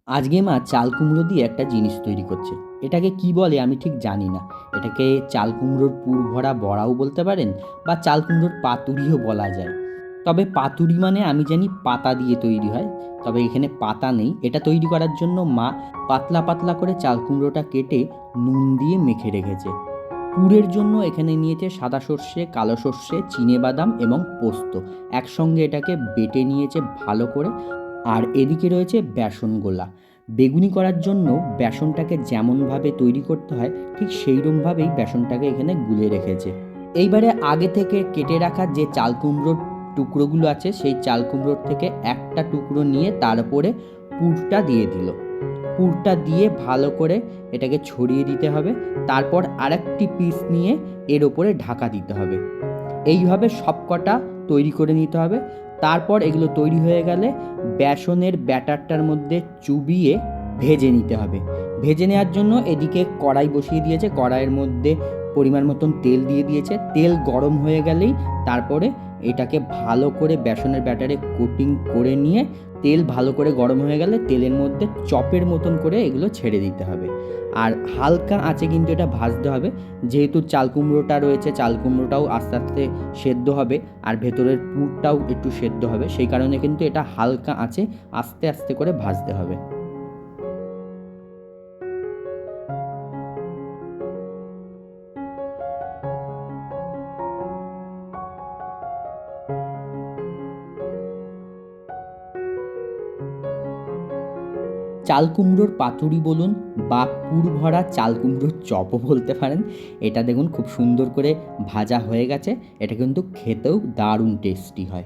আজকে মা চাল কুমড়ো দিয়ে একটা জিনিস তৈরি করছে। এটাকে কি বলে আমি ঠিক জানি না। এটাকে চাল কুমড়োর পুর ভরা বড়াও বলতে পারেন বা চাল কুমড়োর পাতুরিও বলা যায়। তবে পাতুরি মানে আমি জানি পাতা দিয়ে তৈরি হয়। তবে এখানে পাতা নেই। এটা তৈরি করার জন্য মা পাতলা পাতলা করে চাল কুমড়োটা কেটে নুন দিয়ে মেখে রেখেছে। পুরের জন্য এখানে নিয়েছে সাদা সর্ষে, কালো সর্ষে, চিনেবাদাম এবং পোস্ত। একসঙ্গে এটাকে বেটে নিয়েছে ভালো করে। আর এদিকে রয়েছে বেসন গোলা। বেগুনি করার জন্য বেসনটাকে যেমনভাবে তৈরি করতে হয় ঠিক সেইরকমভাবেই বেসনটাকে এখানে গুলে রেখেছে। এইবারে আগে থেকে কেটে রাখা যে চাল কুমড়োর টুকরোগুলো আছে সেই চাল কুমড়োর থেকে একটা টুকরো নিয়ে তার উপরে পুরটা দিয়ে দিল। পুরটা দিয়ে ভালো করে এটাকে ছড়িয়ে দিতে হবে। তারপর আরেকটি পিস নিয়ে এর ওপরে ঢাকা দিতে হবে। এইভাবে সবকটা তৈরি করে নিতে হবে। তারপর এগুলো তৈরি হয়ে গেলে বেসনের ব্যাটারটার মধ্যে চুবিয়ে ভেজে নিতে হবে। ভেজে নেওয়ার জন্য এদিকে কড়াই বসিয়ে দিয়েছে। কড়াইয়ের মধ্যে পরিমাণ মতন তেল দিয়ে দিয়েছে। তেল গরম হয়ে গেলেই তারপরে এটাকে ভালো করে বেসনের ব্যাটারে কোটিং করে নিয়ে তেল ভালো করে গরম হয়ে গেলে তেলের মধ্যে চপের মতন করে এগুলো ছেড়ে দিতে হবে। আর হালকা আঁচে কিন্তু এটা ভাজতে হবে। যেহেতু চাল কুমড়োটা রয়েছে, চাল কুমড়োটাও আস্তে আস্তে সেদ্ধ হবে আর ভেতরের পুরটাও একটু সেদ্ধ হবে, সেই কারণে কিন্তু এটা হালকা আঁচে আস্তে আস্তে করে ভাজতে হবে। চাল কুমড়োর পাতুরি বলুন বা পুর ভরা চাল কুমড়োর চপও বলতে পারেন। এটা দেখুন খুব সুন্দর করে ভাজা হয়ে গেছে। এটা কিন্তু খেতেও দারুণ টেস্টি হয়।